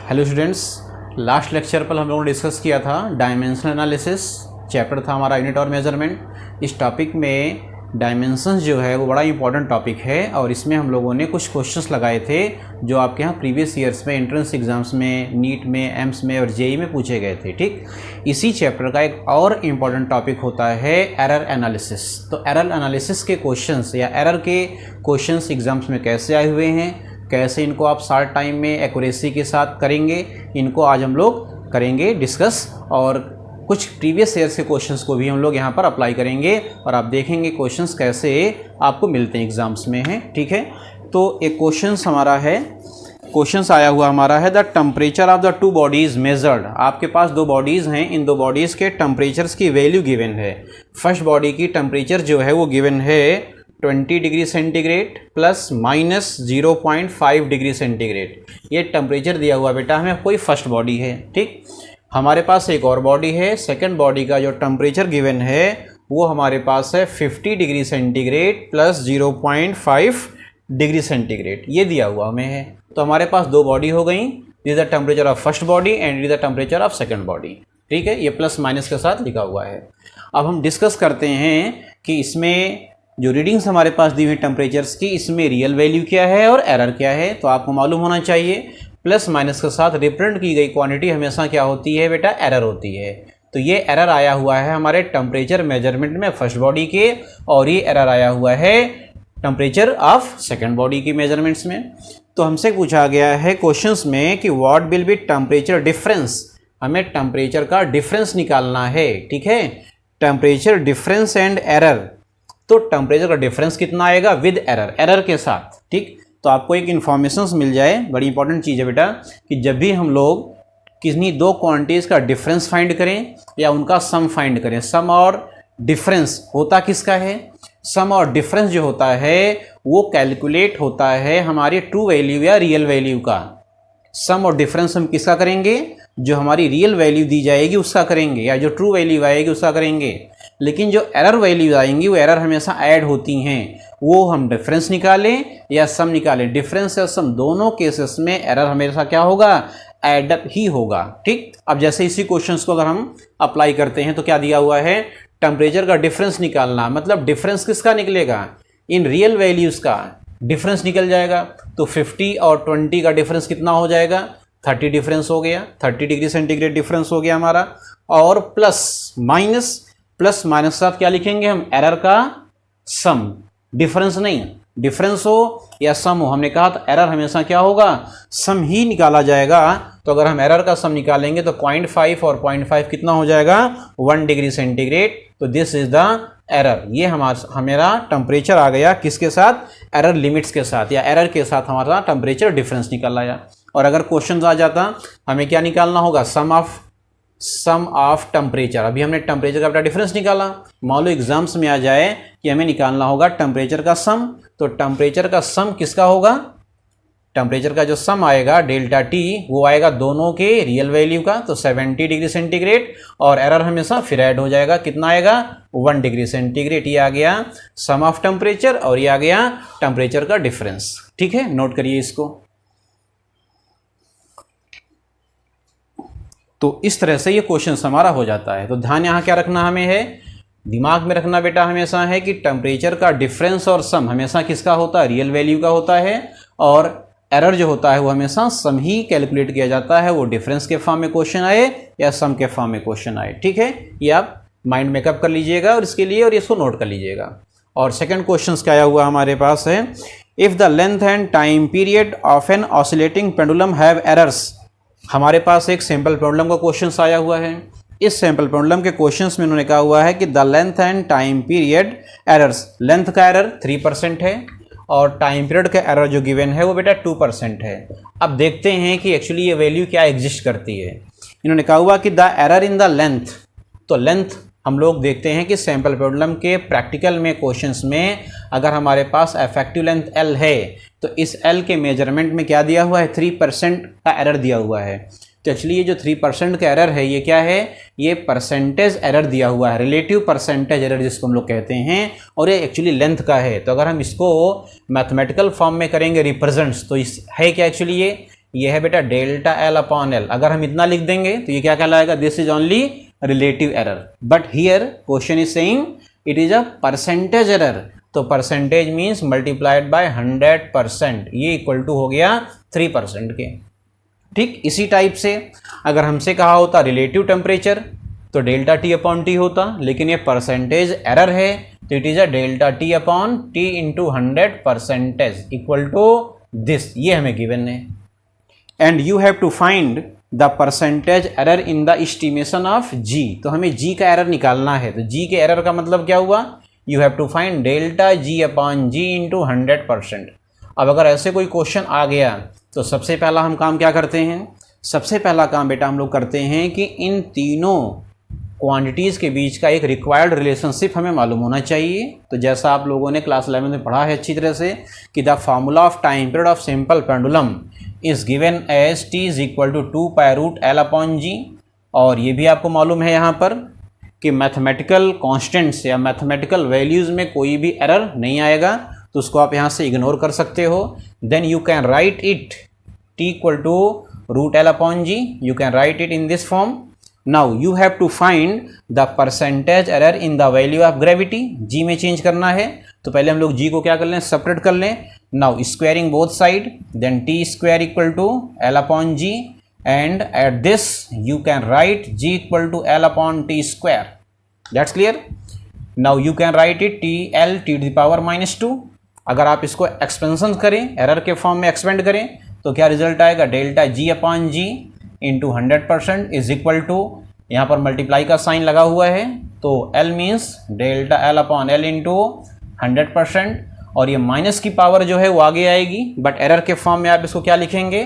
Hello students, last lecture पर हम लोगों ने डिस्कस किया था डायमेंशनल एनालिसिस। चैप्टर था हमारा यूनिट और मेजरमेंट। इस टॉपिक में डायमेंशंस जो है वो बड़ा इंपॉर्टेंट टॉपिक है और इसमें हम लोगों ने कुछ क्वेश्चंस लगाए थे जो आपके यहाँ प्रीवियस ईयर्स में एंट्रेंस एग्जाम्स में, नीट में, एम्स में और जेई में पूछे गए थे। ठीक, इसी चैप्टर का एक और इम्पॉर्टेंट टॉपिक होता है एरर एनालिसिस। तो एरर एनालिसिस के क्वेश्चंस या एरर के क्वेश्चंस एग्जाम्स में कैसे आए हुए हैं, कैसे इनको आप शॉर्ट टाइम में एक्यूरेसी के साथ करेंगे, इनको आज हम लोग करेंगे डिस्कस। और कुछ प्रीवियस ईयर्स के क्वेश्चंस को भी हम लोग यहाँ पर अप्लाई करेंगे और आप देखेंगे क्वेश्चंस कैसे आपको मिलते हैं एग्जाम्स में हैं। ठीक है, तो एक क्वेश्चंस हमारा है, क्वेश्चंस आया हुआ हमारा है the temperature of the two bodies measured. आपके पास दो बॉडीज़ हैं, इन दो बॉडीज़ के टेम्परेचर्स की वैल्यू गिवन है। फर्स्ट बॉडी की टेम्परेचर जो है वो गिवन है 20 degree centigrade plus minus 0.5 degree centigrade. ये टेम्परेचर दिया हुआ बेटा हमें, कोई फर्स्ट बॉडी है। ठीक, हमारे पास एक और बॉडी है, सेकंड बॉडी का जो टेम्परेचर गिवन है वो हमारे पास है 50 degree centigrade plus 0.5 degree centigrade. ये दिया हुआ हमें है। तो हमारे पास दो बॉडी हो गई, this the temperature of first body and this the temperature of second body. ठीक है, ये प्लस माइनस के साथ लिखा हुआ है। अब हम डिस्कस करते हैं कि इसमें जो रीडिंग्स हमारे पास दी हुई टेम्परेचर्स की, इसमें रियल वैल्यू क्या है और एरर क्या है। तो आपको मालूम होना चाहिए प्लस माइनस के साथ रिप्रेजेंट की गई क्वांटिटी हमेशा क्या होती है बेटा, एरर होती है। तो ये एरर आया हुआ है हमारे टेम्परेचर मेजरमेंट में फर्स्ट बॉडी के, और ये एरर आया हुआ है टेम्परेचर ऑफ सेकेंड बॉडी की मेजरमेंट्स में। तो हमसे पूछा गया है क्वेश्चंस में कि what will B temperature difference. हमें टेम्परेचर का डिफरेंस निकालना है। ठीक है, टेम्परेचर डिफरेंस एंड एरर। तो टेम्परेचर का डिफरेंस कितना आएगा विद एरर, एरर के साथ। ठीक, तो आपको एक इन्फॉर्मेशन मिल जाए, बड़ी इंपॉर्टेंट चीज़ है बेटा, कि जब भी हम लोग किसी दो क्वांटिटीज़ का डिफरेंस फाइंड करें या उनका सम फाइंड करें, सम और डिफरेंस होता किसका है, सम और डिफरेंस जो होता है वो कैलकुलेट होता है हमारी ट्रू वैल्यू या रियल वैल्यू का। सम और डिफरेंस हम किसका करेंगे, जो हमारी रियल वैल्यू दी जाएगी उसका करेंगे, या जो ट्रू वैल्यू आएगी उसका करेंगे। लेकिन जो एरर वैल्यू आएंगी वो एरर हमेशा ऐड होती हैं, वो हम डिफरेंस निकालें या सम निकालें, डिफरेंस या सम दोनों केसेस में एरर हमेशा क्या होगा, एडअप ही होगा। ठीक, अब जैसे इसी क्वेश्चंस को अगर हम अप्लाई करते हैं तो क्या दिया हुआ है, टेम्परेचर का डिफरेंस निकालना, मतलब डिफरेंस किसका निकलेगा, इन रियल वैल्यूज़ का डिफरेंस निकल जाएगा। तो 50 और 20 का डिफरेंस कितना हो जाएगा, 30 डिफरेंस हो गया, 30 डिग्री सेंटीग्रेड डिफरेंस हो गया हमारा। और प्लस माइनस के साथ क्या लिखेंगे हम, एरर का सम, डिफरेंस नहीं, डिफरेंस हो या सम हो, हमने कहा था एरर हमेशा क्या होगा, सम ही निकाला जाएगा। तो अगर हम एरर का सम निकालेंगे तो 0.5 और 0.5 कितना हो जाएगा, 1 डिग्री सेंटीग्रेड। तो दिस इज द एरर। ये हमारा टेम्परेचर आ गया किसके साथ, एरर लिमिट्स के साथ, या एरर के साथ हमारा टेम्परेचर डिफरेंस निकल आया। और अगर क्वेश्चन आ जाता हमें क्या निकालना होगा, सम ऑफ टेम्परेचर। अभी हमने टेम्परेचर का डिफरेंस निकाला, मान लो एग्जाम्स में आ जाए कि हमें निकालना होगा टेम्परेचर का सम। तो टेम्परेचर का सम किसका होगा, टेम्परेचर का जो सम आएगा डेल्टा टी, वो आएगा दोनों के रियल वैल्यू का, तो 70 डिग्री सेंटीग्रेड, और एरर हमेशा फिर ऐड हो जाएगा, कितना आएगा, 1 डिग्री सेंटीग्रेड। ये आ गया सम ऑफ टेम्परेचर और ये आ गया टेम्परेचर का डिफरेंस। ठीक है, नोट करिए इसको। तो इस तरह से ये क्वेश्चन हमारा हो जाता है। तो ध्यान यहाँ क्या रखना हमें है, दिमाग में रखना बेटा हमेशा है कि टेम्परेचर का डिफरेंस और सम हमेशा किसका होता है, रियल वैल्यू का होता है, और एरर जो होता है वो हमेशा सम ही कैलकुलेट किया जाता है, वो डिफरेंस के फॉर्म में क्वेश्चन आए या सम के फॉर्म में क्वेश्चन आए। ठीक है, ये आप माइंड मेकअप कर लीजिएगा और इसके लिए, और इसको नोट कर लीजिएगा। और सेकेंड क्वेश्चन क्या आया हुआ हमारे पास है, if the length and time period of an oscillating pendulum have errors. हमारे पास एक सैंपल पेंडुलम का क्वेश्चन आया हुआ है। इस सैंपल पेंडुलम के क्वेश्चंस में उन्होंने कहा हुआ है कि the length and time period errors, length का एरर 3% है और टाइम पीरियड का एरर जो गिवन है वो बेटा 2% है। अब देखते हैं कि एक्चुअली ये वैल्यू क्या एग्जिस्ट करती है। इन्होंने कहा हुआ कि the error in the length, तो लेंथ हम लोग देखते हैं कि सैंपल पेंडुलम के प्रैक्टिकल में क्वेश्चंस में अगर हमारे पास इफेक्टिव लेंथ L है तो इस L के मेजरमेंट में क्या दिया हुआ है, 3% का एरर दिया हुआ है। तो एक्चुअली ये जो 3% का एरर है ये क्या है, ये परसेंटेज एरर दिया हुआ है, रिलेटिव परसेंटेज एरर जिसको हम लोग कहते हैं, और ये एक्चुअली लेंथ का है। तो अगर हम इसको मैथमेटिकल फॉर्म में करेंगे रिप्रेजेंट्स, तो इस है क्या एक्चुअली ये है बेटा डेल्टा एल अपॉन एल। अगर हम इतना लिख देंगे तो ये क्या कहलाएगा, this is only relative error. But here question is saying it is a percentage error, तो परसेंटेज मीन्स मल्टीप्लाइड बाय 100%, ये इक्वल टू हो गया 3% के। ठीक इसी टाइप से अगर हमसे कहा होता रिलेटिव टेम्परेचर तो डेल्टा टी अपॉन टी होता, लेकिन ये परसेंटेज एरर है तो it is a delta T upon T into 100% equal to this, ये हमें गिवन है। And you have to find the percentage error in the estimation of g, तो हमें जी का एरर निकालना है। तो जी के एरर का मतलब क्या हुआ, you have to find delta g upon g into 100%। अब अगर ऐसे कोई क्वेश्चन आ गया तो सबसे पहला हम काम क्या करते हैं, सबसे पहला काम बेटा हम लोग करते हैं कि इन तीनों क्वांटिटीज़ के बीच का एक रिक्वायर्ड रिलेशनशिप हमें मालूम होना चाहिए। तो जैसा आप लोगों ने क्लास 11 में पढ़ा है अच्छी तरह से कि the formula of time period of simple pendulum is given as T is equal to 2 pi root L upon g. और ये भी आपको मालूम है यहाँ पर कि मैथमेटिकल कॉन्स्टेंट्स या मैथमेटिकल वैल्यूज़ में कोई भी एरर नहीं आएगा, तो उसको आप यहाँ से इग्नोर कर सकते हो। Then you can write it T equal to root L upon g, you can write it in this form. Now you have to find the percentage error in the value of gravity, g में change करना है। तो पहले हम लोग जी को क्या कर लें, सेपरेट कर लें। Now squaring both side, then T square equal to L upon g, and at this you can write g equal to l upon t square. That's clear? Now you can write it t l t to the power minus 2. अगर आप इसको expansion करें, error के form में expand करें तो क्या result आएगा, delta g upon g into 100% is equal to, यहाँ पर मल्टीप्लाई का साइन लगा हुआ है तो l means delta l upon l into 100%, और ये माइनस की पावर जो है वो आगे आएगी, बट एरर के फॉर्म में आप इसको क्या लिखेंगे,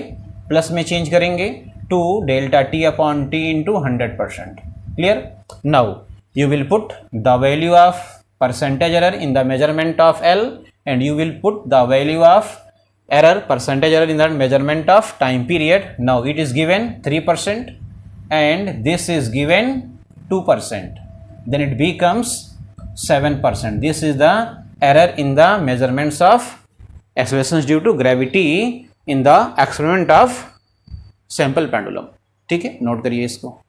प्लस में चेंज करेंगे to delta T upon T into 100%. Clear? Now you will put the value of percentage error in the measurement of L and you will put the value of error percentage error in the measurement of time period. Now it is given 3% and this is given 2%, then it becomes 7%. This is the error in the measurements of accelerations due to gravity in the experiment of simple pendulum. ठीक है, note करिए इसको।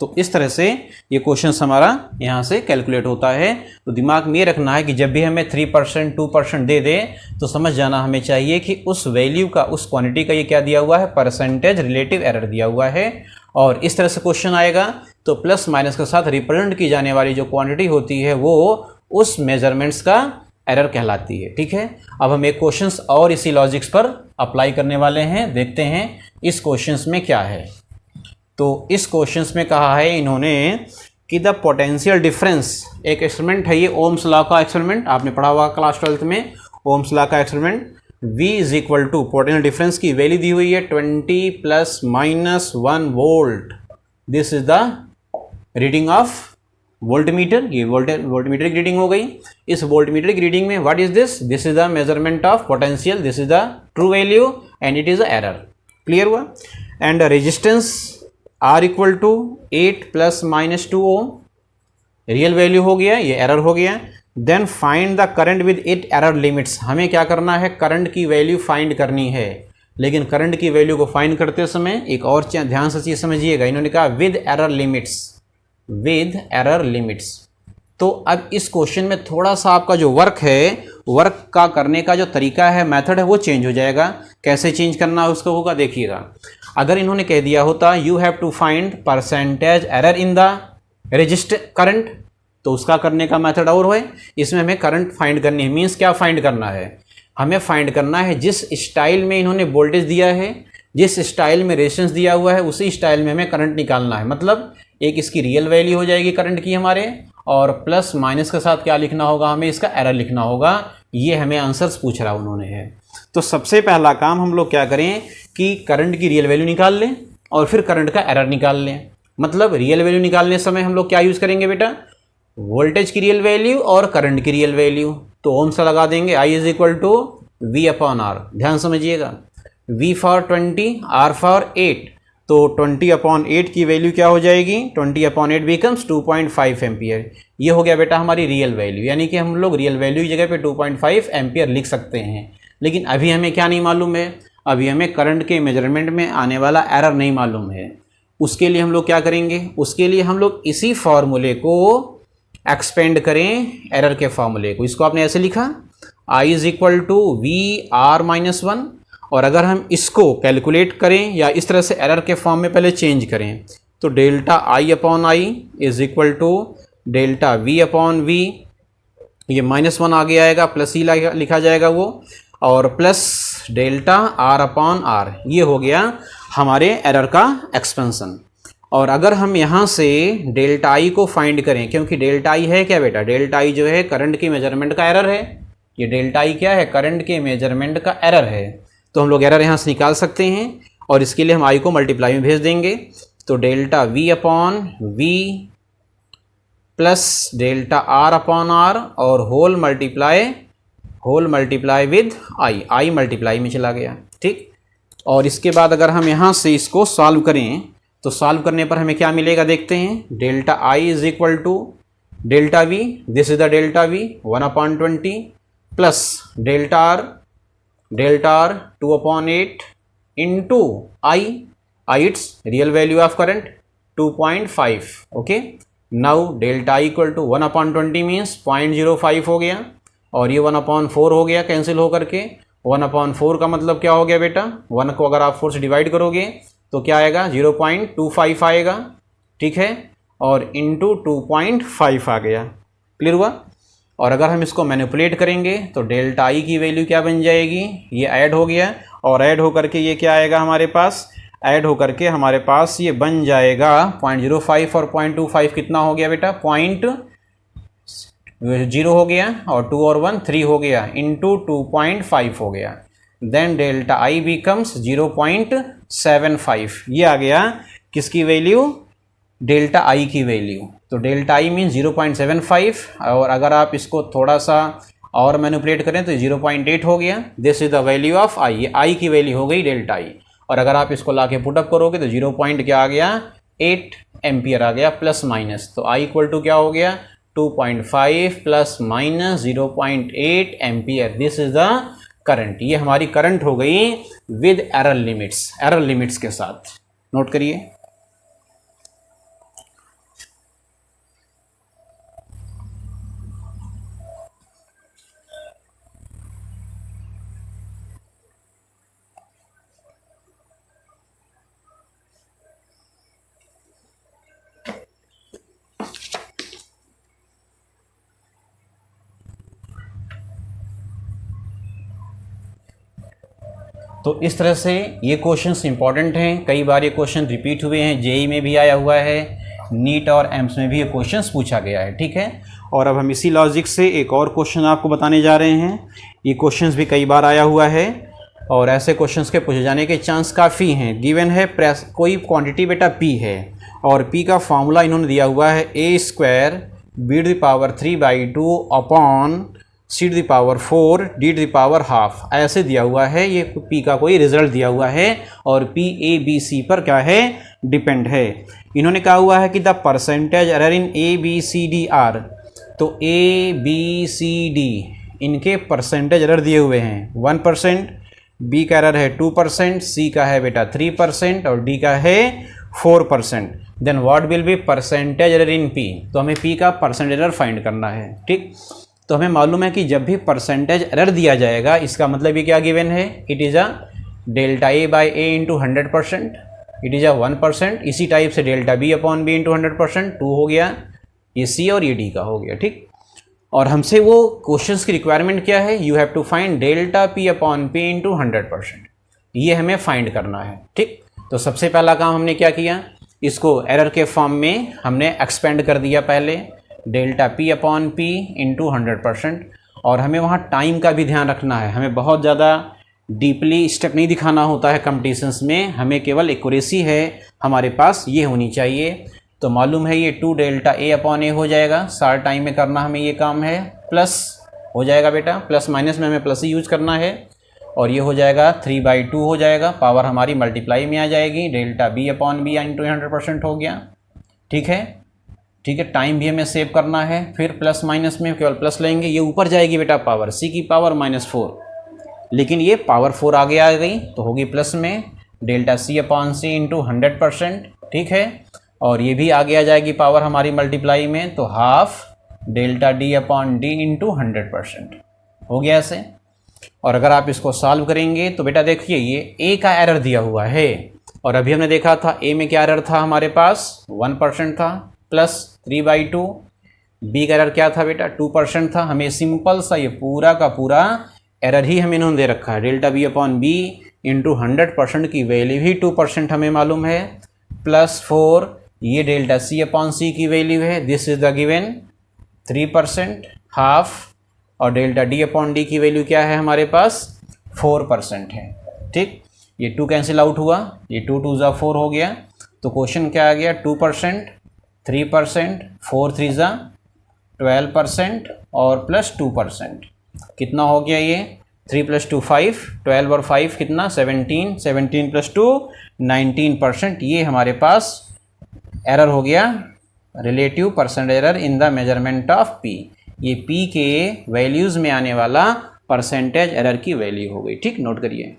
तो इस तरह से ये question हमारा यहाँ से कैलकुलेट होता है। तो दिमाग में ये रखना है कि जब भी हमें 3% 2% दे दे तो समझ जाना हमें चाहिए कि उस वैल्यू का, उस क्वांटिटी का ये क्या दिया हुआ है, परसेंटेज रिलेटिव एरर दिया हुआ है। और इस तरह से क्वेश्चन आएगा तो प्लस माइनस के साथ रिप्रेजेंट की जाने वाली जो क्वांटिटी होती है वो उस मेजरमेंट्स का एरर कहलाती है। ठीक है, अब हम एक क्वेश्चन और इसी लॉजिक्स पर अप्लाई करने वाले हैं। देखते हैं इस क्वेश्चन में क्या है। तो इस क्वेश्चंस में कहा है इन्होंने कि द पोटेंशियल डिफरेंस, एक एक्सपेरिमेंट है ये ओम्स लॉ का एक्सपेरिमेंट, आपने पढ़ा हुआ क्लास 12th में ओम्स लॉ का experiment. V is equal to potential difference की वैल्यू दी हुई है 20 plus minus 1 volt. This is the reading of voltmeter, ये वोल्टमीटर की रीडिंग हो गई। इस वोल्टमीटर की रीडिंग में what is this, this is the measurement of potential, this is the true value and it is a error. Clear हुआ? And resistance R equal to 8 plus minus 2 ohm, real value हो गया, ये error हो गया। Then find the current with it error limits, हमें क्या करना है, करंट की वैल्यू फाइंड करनी है। लेकिन करंट की वैल्यू को फाइंड करते समय एक और ध्यान से चीज़ समझिएगा, इन्होंने कहा with error limits, with error limits. तो अब इस क्वेश्चन में थोड़ा सा आपका जो वर्क है, वर्क का करने का जो तरीका है, मेथड है, वो चेंज हो जाएगा। कैसे चेंज करना है उसको होगा, देखिएगा। अगर इन्होंने कह दिया होता you have to find percentage error in the register current, तो उसका करने का मेथड और है। इसमें हमें करंट फाइंड करनी है, मीन्स क्या फाइंड करना है, हमें फाइंड करना है जिस स्टाइल में इन्होंने वोल्टेज दिया है, जिस स्टाइल में रेजिस्टेंस दिया हुआ है, उसी स्टाइल में हमें करंट निकालना है। मतलब एक इसकी रियल वैल्यू हो जाएगी करंट की हमारे, और प्लस माइनस के साथ क्या लिखना होगा, हमें इसका एरर लिखना होगा। ये हमें आंसर्स पूछ रहा उन्होंने है। तो सबसे पहला काम हम लोग क्या करें कि करंट की रियल वैल्यू निकाल लें और फिर करंट का एरर निकाल लें। मतलब रियल वैल्यू निकालने समय हम लोग क्या यूज़ करेंगे बेटा, वोल्टेज की रियल वैल्यू और करंट की रियल वैल्यू। तो ओम से लगा देंगे I is equal to V upon R। ध्यान समझिएगा, V फॉर 20, R फॉर 8, तो 20/8 की वैल्यू क्या हो जाएगी, 20/8 बिकम्स 2.5 एम्पियर। ये हो गया बेटा हमारी रियल वैल्यू, यानी कि हम लोग रियल वैल्यू की जगह पे 2.5 एम्पियर लिख सकते हैं। लेकिन अभी हमें क्या नहीं मालूम है, अभी हमें करंट के मेजरमेंट में आने वाला एरर नहीं मालूम है। उसके लिए हम लोग क्या करेंगे, उसके लिए हम लोग इसी फॉर्मूले को एक्सपेंड करें एरर के फॉर्मूले को। इसको आपने ऐसे लिखा I is equal to VR-1, और अगर हम इसको कैलकुलेट करें या इस तरह से एरर के फॉर्म में पहले चेंज करें तो delta I/I is equal to delta V/V, ये -1 आगे आएगा, प्लस ही लिखा जाएगा वो, और प्लस डेल्टा R/R, ये हो गया हमारे एरर का एक्सपेंशन। और अगर हम यहाँ से डेल्टा I को फाइंड करें, क्योंकि डेल्टा I है क्या बेटा, डेल्टा I जो है करंट की मेजरमेंट का एरर है। ये डेल्टा I क्या है, करंट के मेजरमेंट का एरर है। तो हम लोग एरर यहाँ से निकाल सकते हैं और इसके लिए हम I को मल्टीप्लाई में भेज देंगे। तो delta V/V plus delta R/R और whole multiply with I multiply में चला गया, ठीक। और इसके बाद अगर हम यहाँ से इसको सॉल्व करें तो सॉल्व करने पर हमें क्या मिलेगा देखते हैं। Delta I is equal to delta V, this is the delta V 1/20 plus delta R 2/8 into I it's real value of current 2.5, okay. Now delta I equal to 1/20 means 0.05 हो गया, और ये 1/4 हो गया कैंसिल हो करके। 1/4 का मतलब क्या हो गया बेटा, 1 को अगर आप 4 से डिवाइड करोगे तो क्या आएगा, 0.25 आएगा, ठीक है, और इंटू 2.5 आ गया, क्लियर हुआ। और अगर हम इसको मैनिपुलेट करेंगे तो डेल्टा I की वैल्यू क्या बन जाएगी, ये ऐड हो गया, और ऐड हो करके ये क्या आएगा हमारे पास, ऐड हो करके हमारे पास ये बन जाएगा 0.05 और 0.25 कितना हो गया बेटा, 0 हो गया, और 2 और 1 3 हो गया, इंटू 2.5 हो गया। देन डेल्टा I बिकम्स 0.75, ये आ गया किसकी वैल्यू, डेल्टा I की वैल्यू। तो डेल्टा I मीन्स 0.75, और अगर आप इसको थोड़ा सा और मैनिपुलेट करें तो 0.8 हो गया। This is the value of I, ये I की वैल्यू हो गई डेल्टा I। और अगर आप इसको ला के पुटअप करोगे तो 0. क्या आ गया, 8 एम्पियर आ गया, प्लस माइनस। तो I इक्वल टू क्या हो गया, 2.5 plus minus 0.8 ampere, this is the current. ये हमारी करंट हो गई विद एरर लिमिट्स के साथ, नोट करिए। तो इस तरह से ये क्वेश्चंस इंपॉर्टेंट हैं, कई बार ये क्वेश्चन रिपीट हुए हैं, जेई में भी आया हुआ है, नीट और एम्स में भी ये क्वेश्चंस पूछा गया है, ठीक है। और अब हम इसी लॉजिक से एक और क्वेश्चन आपको बताने जा रहे हैं। ये क्वेश्चंस भी कई बार आया हुआ है और ऐसे क्वेश्चंस के पूछे जाने के चांस काफ़ी हैं। गिवन है कोई क्वांटिटी बेटा P है, और P का फॉर्मूला इन्होंने दिया हुआ है a² b⁵2 upon c⁴ d⁴, ऐसे दिया हुआ है। ये P का कोई रिजल्ट दिया हुआ है और P A B C पर क्या है, डिपेंड है। इन्होंने कहा हुआ है कि the percentage error in A B C D are, तो A B C D इनके परसेंटेज एरर दिए हुए हैं 1%, B का एरर है 2%, C का है बेटा 3% और D का है 4%। Then what will be percentage error in P, तो हमें P का परसेंटेज एरर फाइंड करना है, ठीक। तो हमें मालूम है कि जब भी परसेंटेज एरर दिया जाएगा इसका मतलब ये क्या गिवन है, it is a delta A by A into 100%, it is a 1%। इसी टाइप से delta B upon B into 100% 2 हो गया, ये C और ये D का हो गया, ठीक। और हमसे वो क्वेश्चंस की रिक्वायरमेंट क्या है, you have to find delta P upon P into 100%, ये हमें फाइंड करना है, ठीक। तो सबसे पहला काम हमने क्या किया, इसको एरर के फॉर्म में हमने एक्सपेंड कर दिया पहले, delta P upon P into 100%। और हमें वहाँ टाइम का भी ध्यान रखना है, हमें बहुत ज़्यादा डीपली स्टेप नहीं दिखाना होता है कंपटीशंस में, हमें केवल एक्यूरेसी है हमारे पास ये होनी चाहिए। तो मालूम है ये 2 डेल्टा A अपॉन A हो जाएगा, शॉर्ट टाइम में करना हमें ये काम है, प्लस हो जाएगा बेटा, प्लस माइनस में हमें प्लस ही यूज करना है। और ये हो जाएगा 3/2 हो जाएगा, पावर हमारी मल्टीप्लाई में आ जाएगी, delta B upon B into 100% हो गया। ठीक है, ठीक है, टाइम भी हमें सेव करना है। फिर प्लस माइनस में केवल प्लस लेंगे, ये ऊपर जाएगी बेटा पावर, सी की पावर -4, लेकिन ये पावर 4 आगे आ गई तो होगी प्लस में डेल्टा सी अपॉन सी इंटू 100%। ठीक है, और ये भी आगे आ जाएगी पावर हमारी मल्टीप्लाई में, तो half delta D upon D into 100% हो गया ऐसे। और अगर आप इसको सॉल्व करेंगे तो बेटा देखिए ये ए का एरर दिया हुआ है, और अभी हमने देखा था ए में क्या एरर था, हमारे पास 1% था प्लस 3/2। बी का एरर क्या था बेटा, 2% था। हमें सिंपल सा ये पूरा का पूरा एरर ही हमें इन्होंने दे रखा है, delta B upon B into 100% की वैल्यू ही 2% हमें मालूम है, +4 ये डेल्टा सी अपॉन सी की वैल्यू है, this is the given 3% half, और डेल्टा डी अपॉन डी की वैल्यू क्या है हमारे पास 4% है। ठीक, ये 2 कैंसिल आउट हुआ, ये 2 2 ज़ा 4 हो गया, तो क्वेश्चन क्या आ गया 2%, 3%, 4 3 ज़ा 12% और +2%। कितना हो गया ये 3 + 2 5, 12 और 5 कितना 17, 17 + 2 19%। ये हमारे पास एरर हो गया, relative percentage error in the measurement of P. ये पी के वैल्यूज़ में आने वाला परसेंटेज एरर की वैल्यू हो गई। ठीक, नोट करिए।